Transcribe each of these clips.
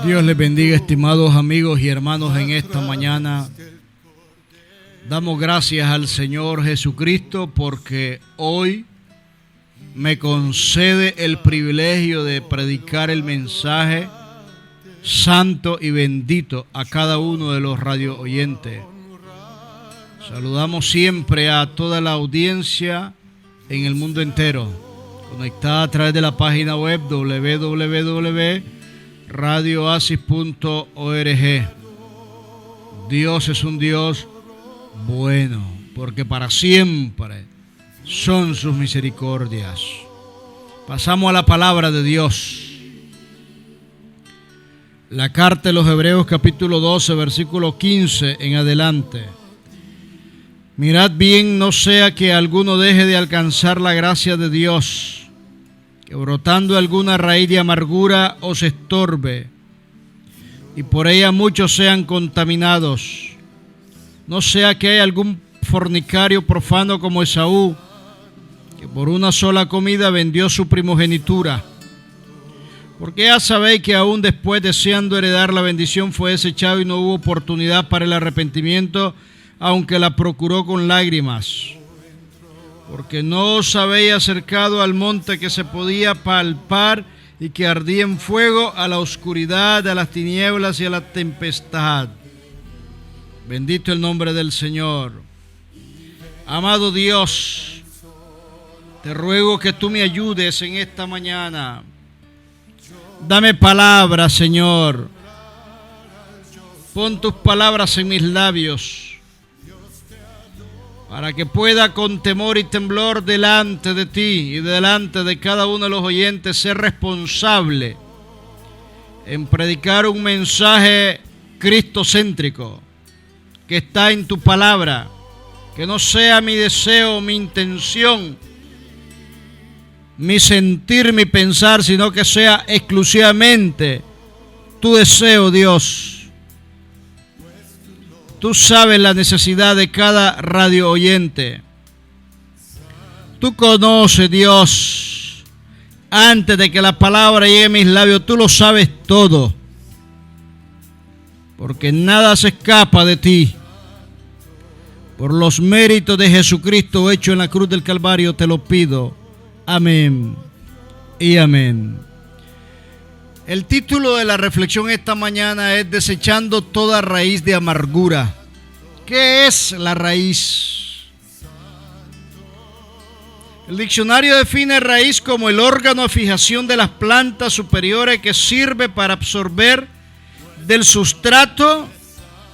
Dios les bendiga, estimados amigos y hermanos, en esta mañana. Damos gracias al Señor Jesucristo porque hoy me concede el privilegio de predicar el mensaje santo y bendito a cada uno de los radio oyentes. Saludamos siempre a toda la audiencia en el mundo entero, conectada a través de la página web www.radioasis.org. Dios es un Dios bueno, porque para siempre son sus misericordias. Pasamos a la palabra de Dios. La carta de los Hebreos, capítulo 12, versículo 15 en adelante. Mirad bien, no sea que alguno deje de alcanzar la gracia de Dios, que brotando alguna raíz de amargura os estorbe, y por ella muchos sean contaminados. No sea que haya algún fornicario profano como Esaú, que por una sola comida vendió su primogenitura. Porque ya sabéis que aún después, deseando heredar la bendición, fue desechado y no hubo oportunidad para el arrepentimiento, aunque la procuró con lágrimas. Porque no os habéis acercado al monte que se podía palpar y que ardía en fuego, a la oscuridad, a las tinieblas y a la tempestad. Bendito el nombre del Señor. Amado Dios, te ruego que tú me ayudes en esta mañana. Dame palabras, Señor. Pon tus palabras en mis labios, para que pueda con temor y temblor delante de ti y delante de cada uno de los oyentes ser responsable en predicar un mensaje cristocéntrico que está en tu palabra. Que no sea mi deseo, mi intención, mi sentir, mi pensar, sino que sea exclusivamente tu deseo, Dios. Tú sabes la necesidad de cada radio oyente. Tú conoces, Dios, antes de que la palabra llegue a mis labios, tú lo sabes todo. Porque nada se escapa de ti. Por los méritos de Jesucristo hecho en la cruz del Calvario te lo pido. Amén y amén. El título de la reflexión esta mañana es Desechando toda raíz de amargura. ¿Qué es la raíz? El diccionario define raíz como el órgano de fijación de las plantas superiores que sirve para absorber del sustrato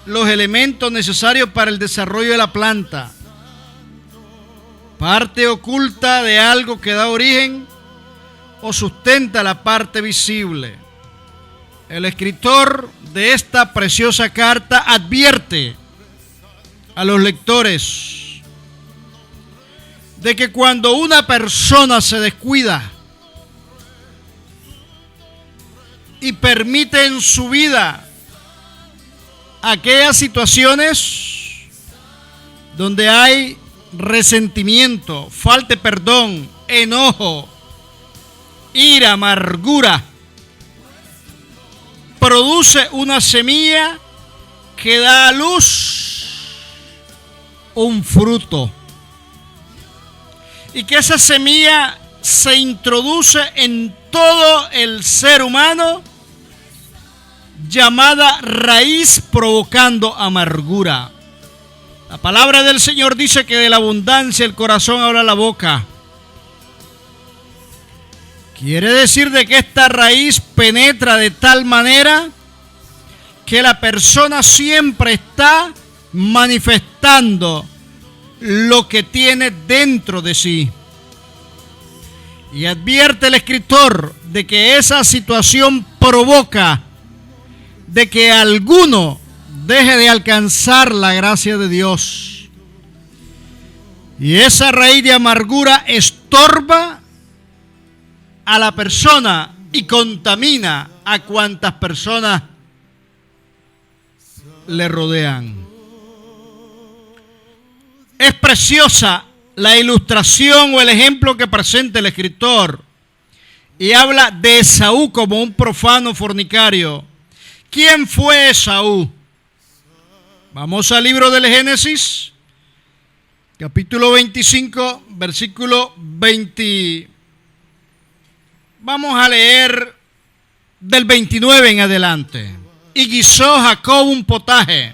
los elementos necesarios para el desarrollo de la planta. Parte oculta de algo que da origen o sustenta la parte visible. El escritor de esta preciosa carta advierte a los lectores de que cuando una persona se descuida y permite en su vida aquellas situaciones donde hay resentimiento, falta de perdón, enojo, ira, amargura, produce una semilla que da a luz un fruto, y que esa semilla se introduce en todo el ser humano, llamada raíz, provocando amargura. La palabra del Señor dice que de la abundancia el corazón habla la boca. Quiere decir de que esta raíz penetra de tal manera que la persona siempre está manifestando lo que tiene dentro de sí. Y advierte el escritor de que esa situación provoca de que alguno deje de alcanzar la gracia de Dios. Y esa raíz de amargura estorba a la persona y contamina a cuantas personas le rodean. Es preciosa la ilustración o el ejemplo que presenta el escritor y habla de Esaú como un profano fornicario. ¿Quién fue Esaú? Vamos al libro del Génesis, capítulo 25, versículo 20. Vamos a leer del 29 en adelante. Y guisó Jacob un potaje.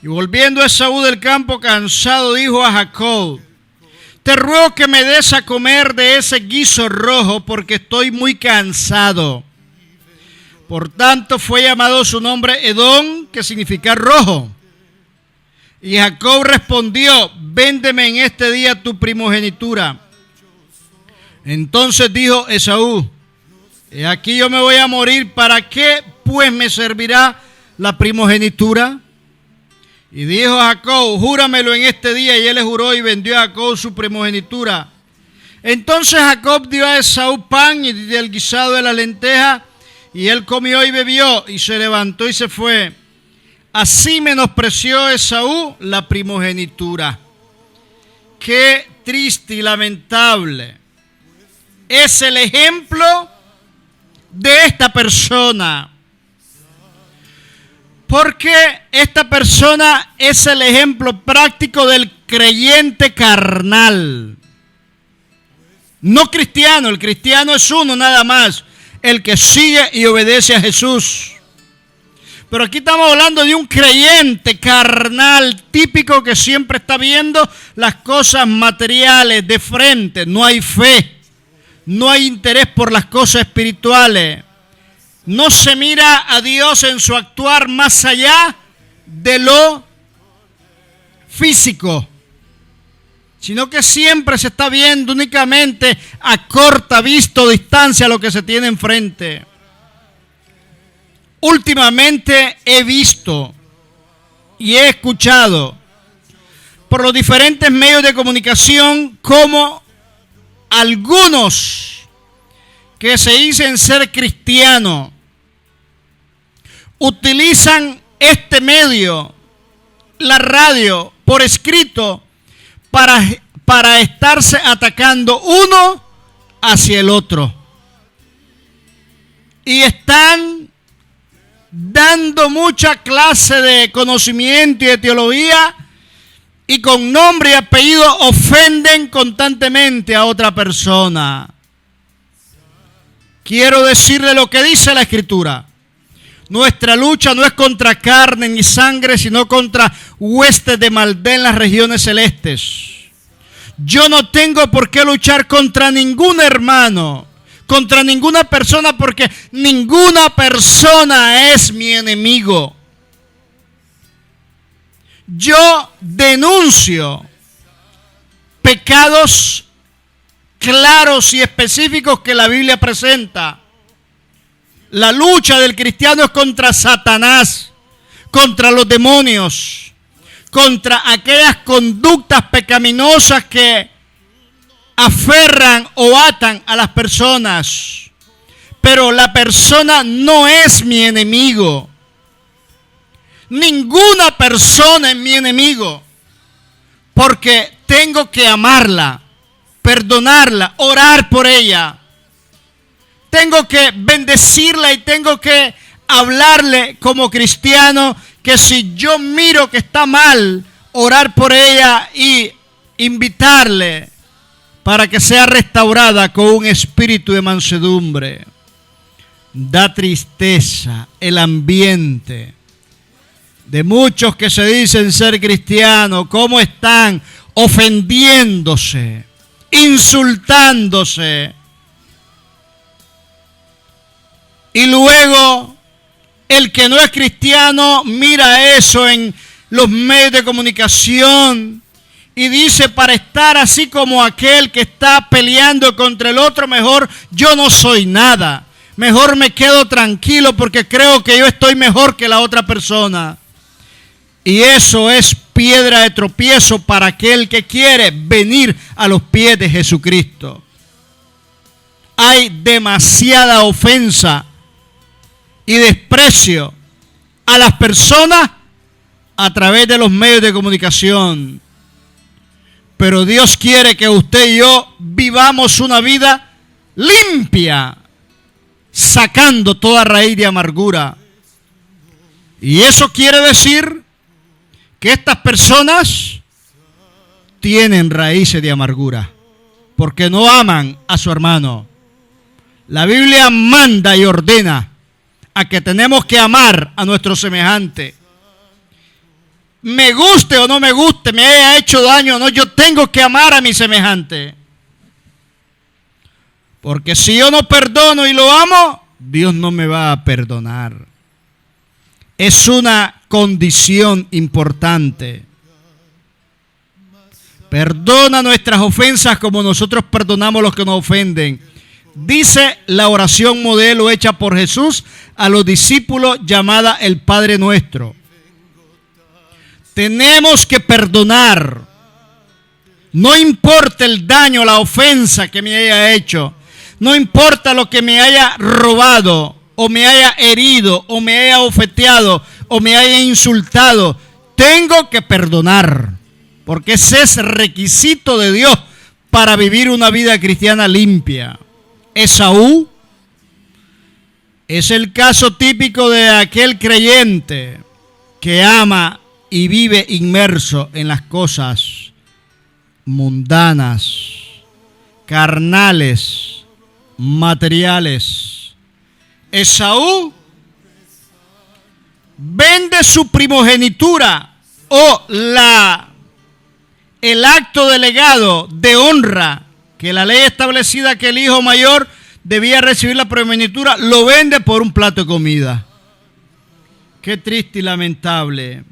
Y volviendo Esaú del campo cansado, dijo a Jacob: te ruego que me des a comer de ese guiso rojo, porque estoy muy cansado. Por tanto fue llamado su nombre Edom, que significa rojo. Y Jacob respondió: véndeme en este día tu primogenitura. Entonces dijo Esaú: he aquí yo me voy a morir, ¿para qué pues me servirá la primogenitura? Y dijo Jacob: júramelo en este día. Y él le juró y vendió a Jacob su primogenitura. Entonces Jacob dio a Esaú pan y del guisado de la lenteja, y él comió y bebió, y se levantó y se fue. Así menospreció Esaú la primogenitura. Qué triste y lamentable es el ejemplo de esta persona. Porque esta persona es el ejemplo práctico del creyente carnal. No cristiano, el cristiano es uno nada más, el que sigue y obedece a Jesús. Pero aquí estamos hablando de un creyente carnal típico que siempre está viendo las cosas materiales de frente. No hay fe, no hay interés por las cosas espirituales. No se mira a Dios en su actuar más allá de lo físico, sino que siempre se está viendo únicamente a corta vista o distancia lo que se tiene enfrente. Últimamente he visto y he escuchado por los diferentes medios de comunicación cómo algunos que se dicen ser cristianos utilizan este medio, la radio, por escrito, para estarse atacando uno hacia el otro. Y están dando mucha clase de conocimiento y de teología, y con nombre y apellido ofenden constantemente a otra persona. Quiero decirle lo que dice la Escritura. Nuestra lucha no es contra carne ni sangre, sino contra huestes de maldad en las regiones celestes. Yo no tengo por qué luchar contra ningún hermano, contra ninguna persona, porque ninguna persona es mi enemigo. Yo denuncio pecados claros y específicos que la Biblia presenta. La lucha del cristiano es contra Satanás, contra los demonios, contra aquellas conductas pecaminosas que aferran o atan a las personas. Pero la persona no es mi enemigo. Ninguna persona es mi enemigo, porque tengo que amarla, perdonarla, orar por ella. Tengo que bendecirla y tengo que hablarle como cristiano que si yo miro que está mal, orar por ella y invitarle para que sea restaurada con un espíritu de mansedumbre. Da tristeza el ambiente de muchos que se dicen ser cristianos, cómo están ofendiéndose, insultándose. Y luego el que no es cristiano mira eso en los medios de comunicación y dice: para estar así como aquel que está peleando contra el otro, mejor yo no soy nada. Mejor me quedo tranquilo porque creo que yo estoy mejor que la otra persona. Y eso es piedra de tropiezo para aquel que quiere venir a los pies de Jesucristo. Hay demasiada ofensa y desprecio a las personas a través de los medios de comunicación. Pero Dios quiere que usted y yo vivamos una vida limpia, sacando toda raíz de amargura. Y eso quiere decir que estas personas tienen raíces de amargura, porque no aman a su hermano. La Biblia manda y ordena a que tenemos que amar a nuestro semejante. Me guste o no me guste, me haya hecho daño o no, yo tengo que amar a mi semejante. Porque si yo no perdono y lo amo, Dios no me va a perdonar. Es una condición importante. Perdona nuestras ofensas como nosotros perdonamos a los que nos ofenden. Dice la oración modelo hecha por Jesús a los discípulos llamada el Padre Nuestro. Tenemos que perdonar. No importa el daño, la ofensa que me haya hecho. No importa lo que me haya robado, o me haya herido, o me haya ofeteado, o me haya insultado. Tengo que perdonar, porque ese es requisito de Dios para vivir una vida cristiana limpia. Esaú es el caso típico de aquel creyente que ama y vive inmerso en las cosas mundanas, carnales, materiales. Esaú vende su primogenitura o el acto delegado de honra que la ley establecida que el hijo mayor debía recibir la primogenitura, lo vende por un plato de comida. Qué triste y lamentable.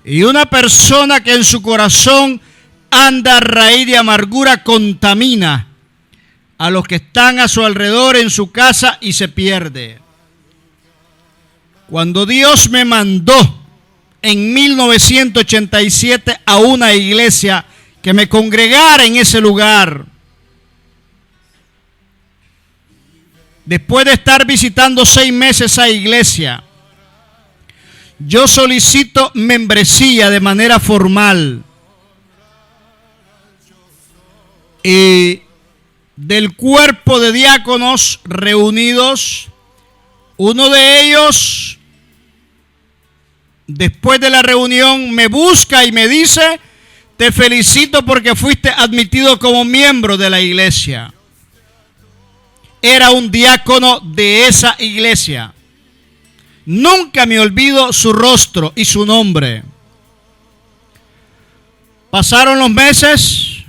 Y una persona que en su corazón anda a raíz de amargura contamina a los que están a su alrededor en su casa y se pierde. Cuando Dios me mandó en 1987 a una iglesia que me congregara en ese lugar, después de estar visitando 6 meses esa iglesia, yo solicito membresía de manera formal. Y del cuerpo de diáconos reunidos, uno de ellos, después de la reunión, me busca y me dice: te felicito porque fuiste admitido como miembro de la iglesia. Era un diácono de esa iglesia. Nunca me olvido su rostro y su nombre. Pasaron los meses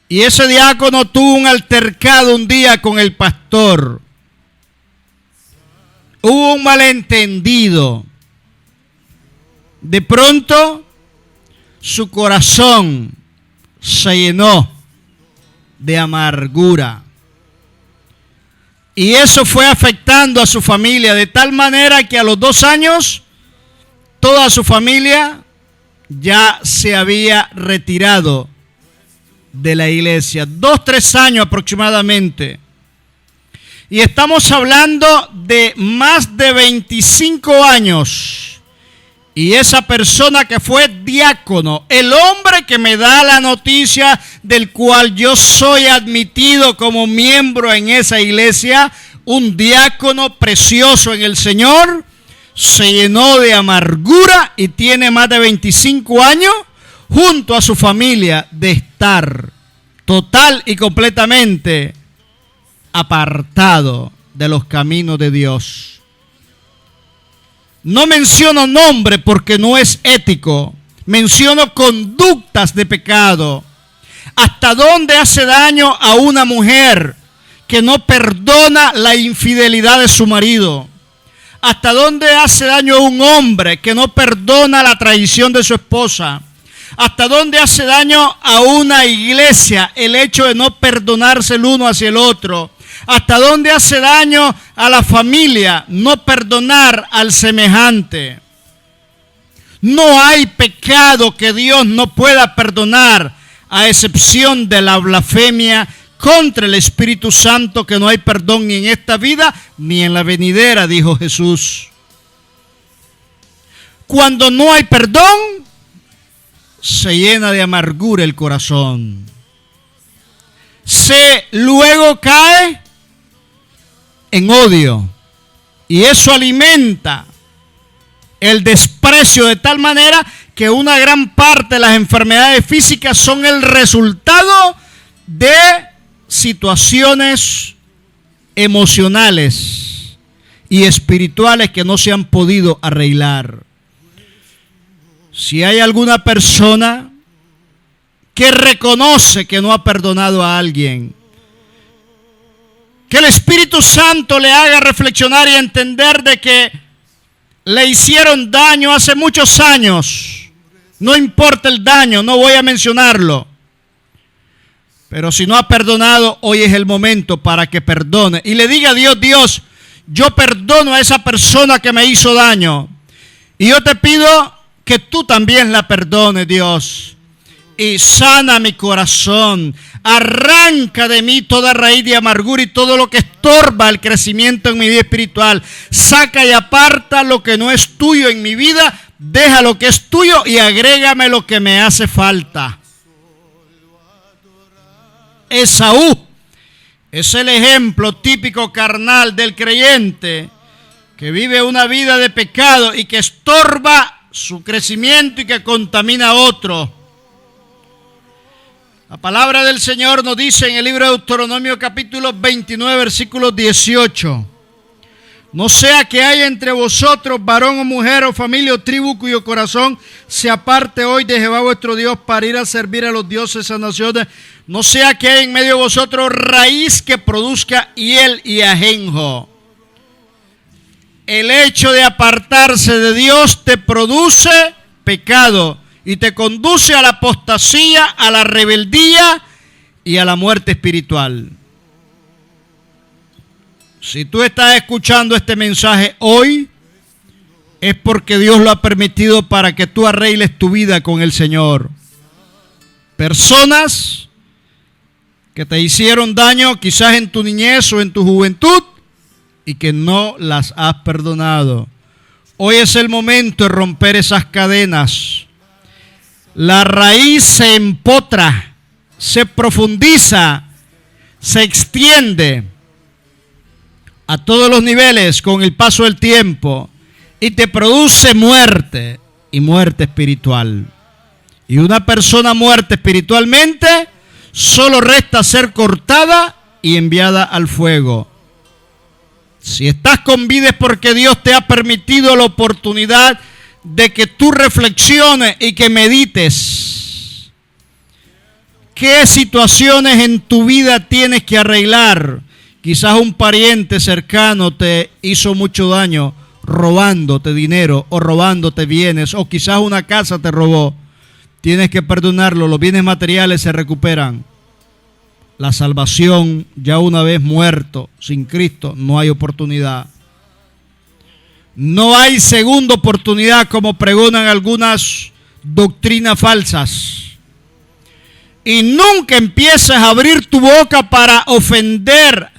y ese diácono tuvo un altercado un día con el pastor. Hubo un malentendido. De pronto, su corazón se llenó de amargura. Y eso fue afectando a su familia de tal manera que a los 2 años toda su familia ya se había retirado de la iglesia. 2-3 años aproximadamente. Y estamos hablando de más de 25 años. Y esa persona que fue diácono, el hombre que me da la noticia del cual yo soy admitido como miembro en esa iglesia, un diácono precioso en el Señor, se llenó de amargura y tiene más de 25 años junto a su familia de estar total y completamente apartado de los caminos de Dios. No menciono nombre porque no es ético. Menciono conductas de pecado. ¿Hasta dónde hace daño a una mujer que no perdona la infidelidad de su marido? ¿Hasta dónde hace daño a un hombre que no perdona la traición de su esposa? ¿Hasta dónde hace daño a una iglesia el hecho de no perdonarse el uno hacia el otro? ¿Hasta dónde hace daño a la familia no perdonar al semejante? No hay pecado que Dios no pueda perdonar, a excepción de la blasfemia contra el Espíritu Santo, que no hay perdón ni en esta vida ni en la venidera, dijo Jesús. Cuando no hay perdón, se llena de amargura el corazón. luego cae en odio. Y eso alimenta el desprecio de tal manera que una gran parte de las enfermedades físicas son el resultado de situaciones emocionales y espirituales que no se han podido arreglar. Si hay alguna persona que reconoce que no ha perdonado a alguien, que el Espíritu Santo le haga reflexionar y entender de que le hicieron daño hace muchos años. No importa el daño, no voy a mencionarlo. Pero si no ha perdonado, hoy es el momento para que perdone. Y le diga a Dios: Dios, yo perdono a esa persona que me hizo daño. Y yo te pido que tú también la perdones, Dios. Y sana mi corazón. Arranca de mí toda raíz de amargura y todo lo que estorba el crecimiento en mi vida espiritual. Saca y aparta lo que no es tuyo en mi vida. Deja lo que es tuyo y agrégame lo que me hace falta. Esaú es el ejemplo típico carnal del creyente que vive una vida de pecado y que estorba su crecimiento y que contamina a otro. La palabra del Señor nos dice en el libro de Deuteronomio capítulo 29 versículo 18: no sea que haya entre vosotros varón o mujer o familia o tribu cuyo corazón se aparte hoy de Jehová vuestro Dios para ir a servir a los dioses de esas naciones. No sea que haya en medio de vosotros raíz que produzca hiel y ajenjo. El hecho de apartarse de Dios te produce pecado y te conduce a la apostasía, a la rebeldía y a la muerte espiritual. Si tú estás escuchando este mensaje hoy, es porque Dios lo ha permitido para que tú arregles tu vida con el Señor. Personas que te hicieron daño quizás en tu niñez o en tu juventud y que no las has perdonado. Hoy es el momento de romper esas cadenas. La raíz se empotra, se profundiza, se extiende a todos los niveles con el paso del tiempo y te produce muerte y muerte espiritual. Y una persona muerta espiritualmente solo resta ser cortada y enviada al fuego. Si estás con vida es porque Dios te ha permitido la oportunidad de que tú reflexiones y que medites. ¿Qué situaciones en tu vida tienes que arreglar? Quizás un pariente cercano te hizo mucho daño robándote dinero o robándote bienes, o quizás una casa te robó. Tienes que perdonarlo, los bienes materiales se recuperan. La salvación, ya una vez muerto, sin Cristo, no hay oportunidad. No hay segunda oportunidad como pregonan algunas doctrinas falsas. Y nunca empieces a abrir tu boca para ofender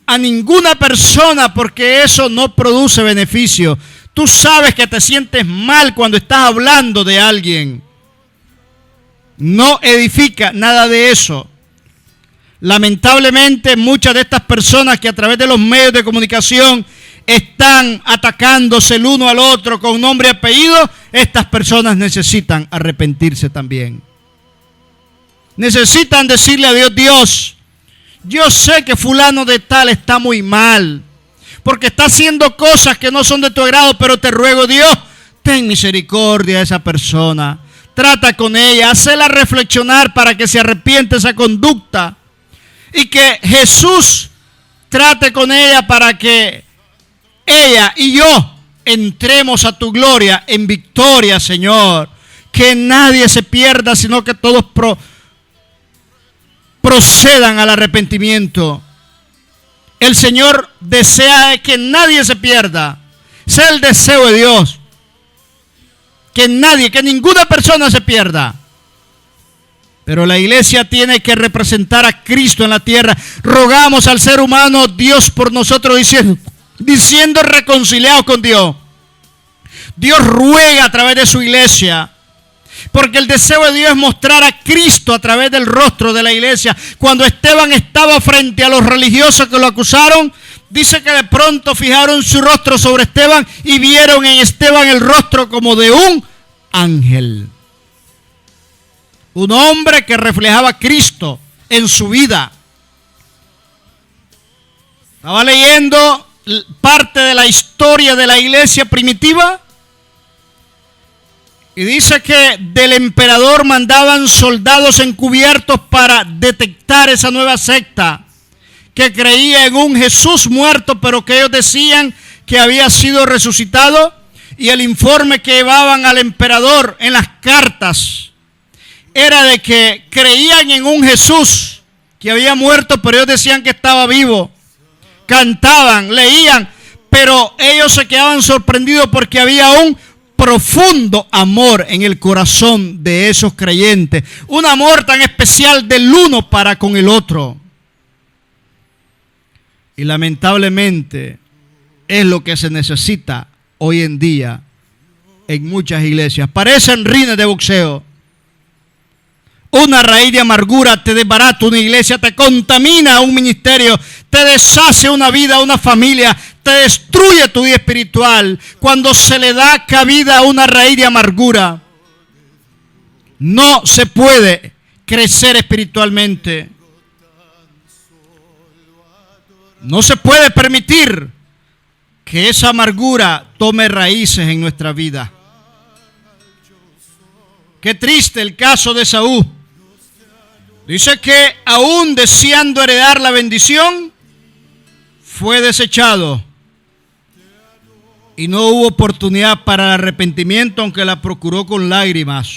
a ninguna persona, porque eso no produce beneficio. Tú sabes que te sientes mal cuando estás hablando de alguien. No edifica nada de eso. Lamentablemente, muchas de estas personas que a través de los medios de comunicación están atacándose el uno al otro con nombre y apellido, estas personas necesitan arrepentirse también. Necesitan decirle a Dios: Dios, yo sé que fulano de tal está muy mal, porque está haciendo cosas que no son de tu agrado, pero te ruego, Dios, ten misericordia de esa persona. Trata con ella, hazla reflexionar para que se arrepiente esa conducta. Y que Jesús trate con ella para que ella y yo entremos a tu gloria en victoria, Señor. Que nadie se pierda, sino que todos procedan al arrepentimiento. El Señor desea que nadie se pierda. Ese es el deseo de Dios. Que nadie, que ninguna persona se pierda. Pero la iglesia tiene que representar a Cristo en la tierra. Rogamos al ser humano, Dios por nosotros, diciendo reconciliados con Dios. Dios ruega a través de su iglesia. Porque el deseo de Dios es mostrar a Cristo a través del rostro de la iglesia. Cuando Esteban estaba frente a los religiosos que lo acusaron, dice que de pronto fijaron su rostro sobre Esteban y vieron en Esteban el rostro como de un ángel. Un hombre que reflejaba a Cristo en su vida. Estaba leyendo parte de la historia de la iglesia primitiva y dice que del emperador mandaban soldados encubiertos para detectar esa nueva secta que creía en un Jesús muerto, pero que ellos decían que había sido resucitado, y el informe que llevaban al emperador en las cartas era de que creían en un Jesús que había muerto, pero ellos decían que estaba vivo. Cantaban, leían, pero ellos se quedaban sorprendidos porque había un profundo amor en el corazón de esos creyentes. Un amor tan especial del uno para con el otro. Y lamentablemente es lo que se necesita hoy en día en muchas iglesias. Parecen rines de boxeo. Una raíz de amargura te desbarata una iglesia, te contamina un ministerio, te deshace una vida, una familia, te destruye tu vida espiritual. Cuando se le da cabida a una raíz de amargura, no se puede crecer espiritualmente. No se puede permitir que esa amargura tome raíces en nuestra vida. Qué triste el caso de Saúl. Dice que aún deseando heredar la bendición, fue desechado. Y no hubo oportunidad para el arrepentimiento, aunque la procuró con lágrimas.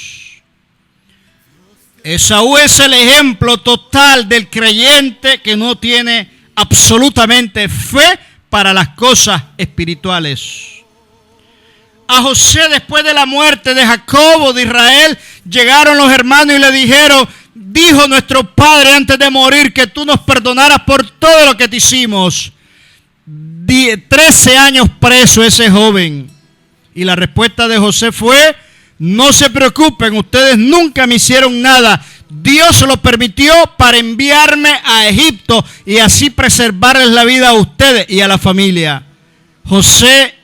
Esaú es el ejemplo total del creyente que no tiene absolutamente fe para las cosas espirituales. A José, después de la muerte de Jacobo, de Israel, llegaron los hermanos y le dijeron: dijo nuestro padre antes de morir que tú nos perdonaras por todo lo que te hicimos. 13 años preso ese joven. Y la respuesta de José fue: no se preocupen, ustedes nunca me hicieron nada. Dios lo permitió para enviarme a Egipto y así preservarles la vida a ustedes y a la familia. José,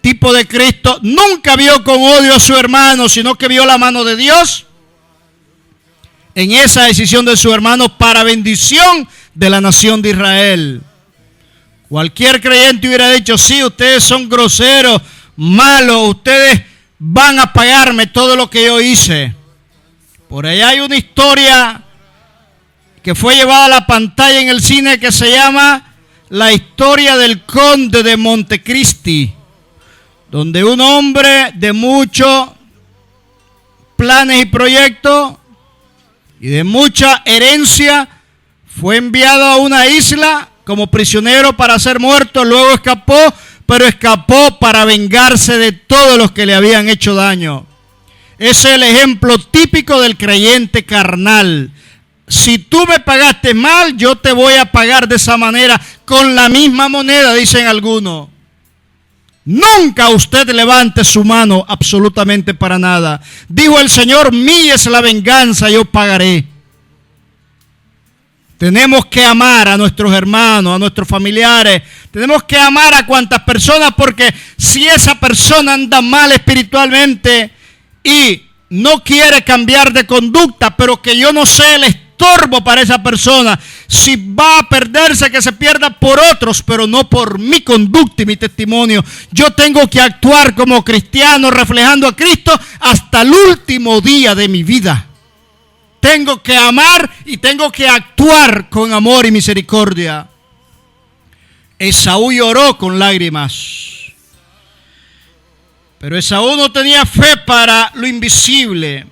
tipo de Cristo, nunca vio con odio a su hermano, sino que vio la mano de Dios en esa decisión de su hermano para bendición de la nación de Israel. Cualquier creyente hubiera dicho: sí, ustedes son groseros, malos, ustedes van a pagarme todo lo que yo hice. Por allá hay una historia que fue llevada a la pantalla en el cine que se llama La historia del conde de Montecristi, donde un hombre de muchos planes y proyectos y de mucha herencia fue enviado a una isla como prisionero para ser muerto. Luego escapó, pero escapó para vengarse de todos los que le habían hecho daño. Ese es el ejemplo típico del creyente carnal. Si tú me pagaste mal, yo te voy a pagar de esa manera, con la misma moneda, dicen algunos. Nunca usted levante su mano absolutamente para nada. Dijo el Señor: mía es la venganza, yo pagaré. Tenemos que amar a nuestros hermanos, a nuestros familiares. Tenemos que amar a cuantas personas, porque si esa persona anda mal espiritualmente y no quiere cambiar de conducta, pero que yo no sé el estorbo para esa persona, si va a perderse, que se pierda por otros, pero no por mi conducta y mi testimonio. Yo tengo que actuar como cristiano, reflejando a Cristo hasta el último día de mi vida. Tengo que amar y tengo que actuar con amor y misericordia. Esaú lloró con lágrimas. Pero Esaú no tenía fe para lo invisible.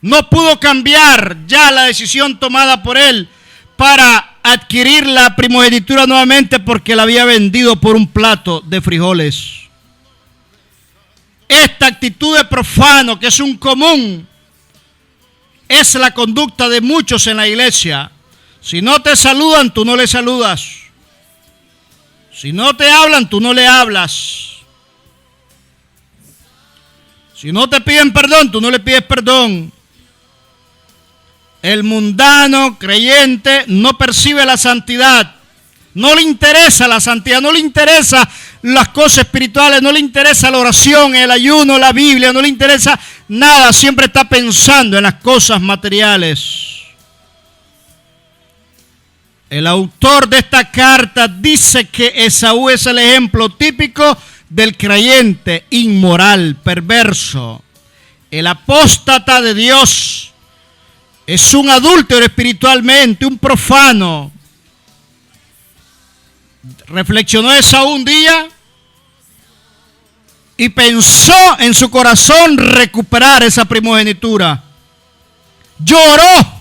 No pudo cambiar ya la decisión tomada por él para adquirir la primogenitura nuevamente, porque la había vendido por un plato de frijoles. Esta actitud de profano, que es un común, es la conducta de muchos en la iglesia. Si no te saludan, tú no le saludas. Si no te hablan, tú no le hablas. Si no te piden perdón, tú no le pides perdón. El mundano creyente no percibe la santidad. No le interesa la santidad, no le interesa las cosas espirituales, no le interesa la oración, el ayuno, la Biblia, no le interesa nada. Siempre está pensando en las cosas materiales. El autor de esta carta dice que Esaú es el ejemplo típico del creyente inmoral, perverso. El apóstata de Dios es un adúltero espiritualmente, un profano. Reflexionó Esaú un día y pensó en su corazón recuperar esa primogenitura. Lloró.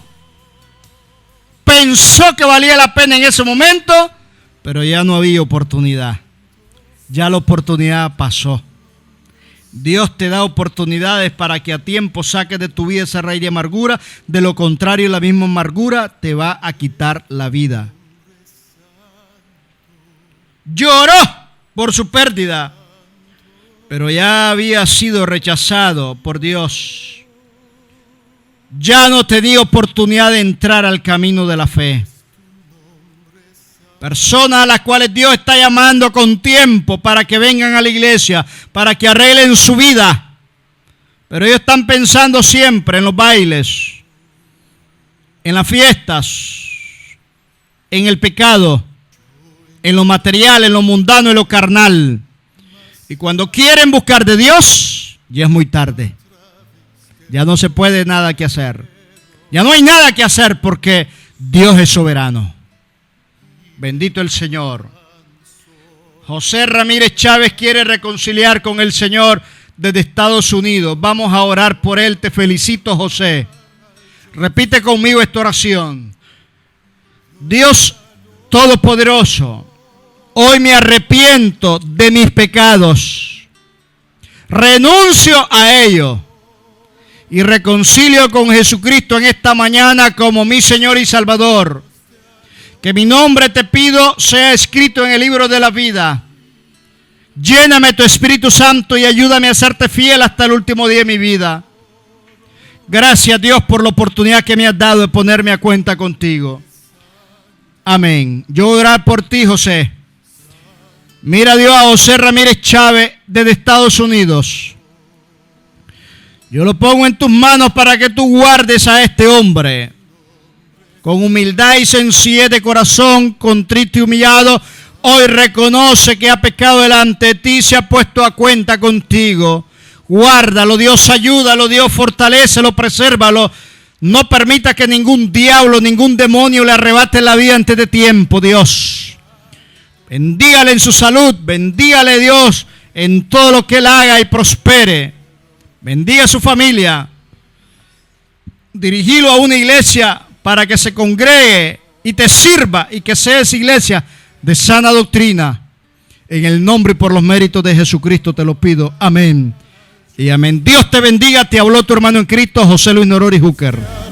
Pensó que valía la pena en ese momento, pero ya no había oportunidad. Ya la oportunidad pasó. Dios te da oportunidades para que a tiempo saques de tu vida esa raíz de amargura. De lo contrario, la misma amargura te va a quitar la vida. Lloró por su pérdida, pero ya había sido rechazado por Dios. Ya no tenía oportunidad de entrar al camino de la fe. Personas a las cuales Dios está llamando con tiempo para que vengan a la iglesia, para que arreglen su vida. Pero ellos están pensando siempre en los bailes, en las fiestas, en el pecado, en lo material, en lo mundano, en lo carnal. Y cuando quieren buscar de Dios, ya es muy tarde. Ya no se puede nada que hacer. Ya no hay nada que hacer porque Dios es soberano. Bendito el Señor. José Ramírez Chávez quiere reconciliar con el Señor desde Estados Unidos. Vamos a orar por él. Te felicito, José. Repite conmigo esta oración. Dios Todopoderoso, hoy me arrepiento de mis pecados. Renuncio a ellos y reconcilio con Jesucristo en esta mañana como mi Señor y Salvador. Que mi nombre, te pido, sea escrito en el libro de la vida. Lléname tu Espíritu Santo y ayúdame a serte fiel hasta el último día de mi vida. Gracias, Dios, por la oportunidad que me has dado de ponerme a cuenta contigo. Amén. Yo voy a orar por ti, José. Mira, Dios, a José Ramírez Chávez desde Estados Unidos. Yo lo pongo en tus manos para que tú guardes a este hombre. Con humildad y sencillez de corazón, contrito y humillado, hoy reconoce que ha pecado delante de ti y se ha puesto a cuenta contigo. Guárdalo, Dios, ayúdalo, Dios, fortalécelo, presérvalo. No permita que ningún diablo, ningún demonio le arrebate la vida antes de tiempo, Dios. Bendígale en su salud, bendígale, Dios, en todo lo que él haga y prospere. Bendiga a su familia. Dirigilo a una iglesia para que se congregue y te sirva y que sea esa iglesia de sana doctrina. En el nombre y por los méritos de Jesucristo te lo pido. Amén y amén. Dios te bendiga. Te habló tu hermano en Cristo, José Luis Norori Hooker.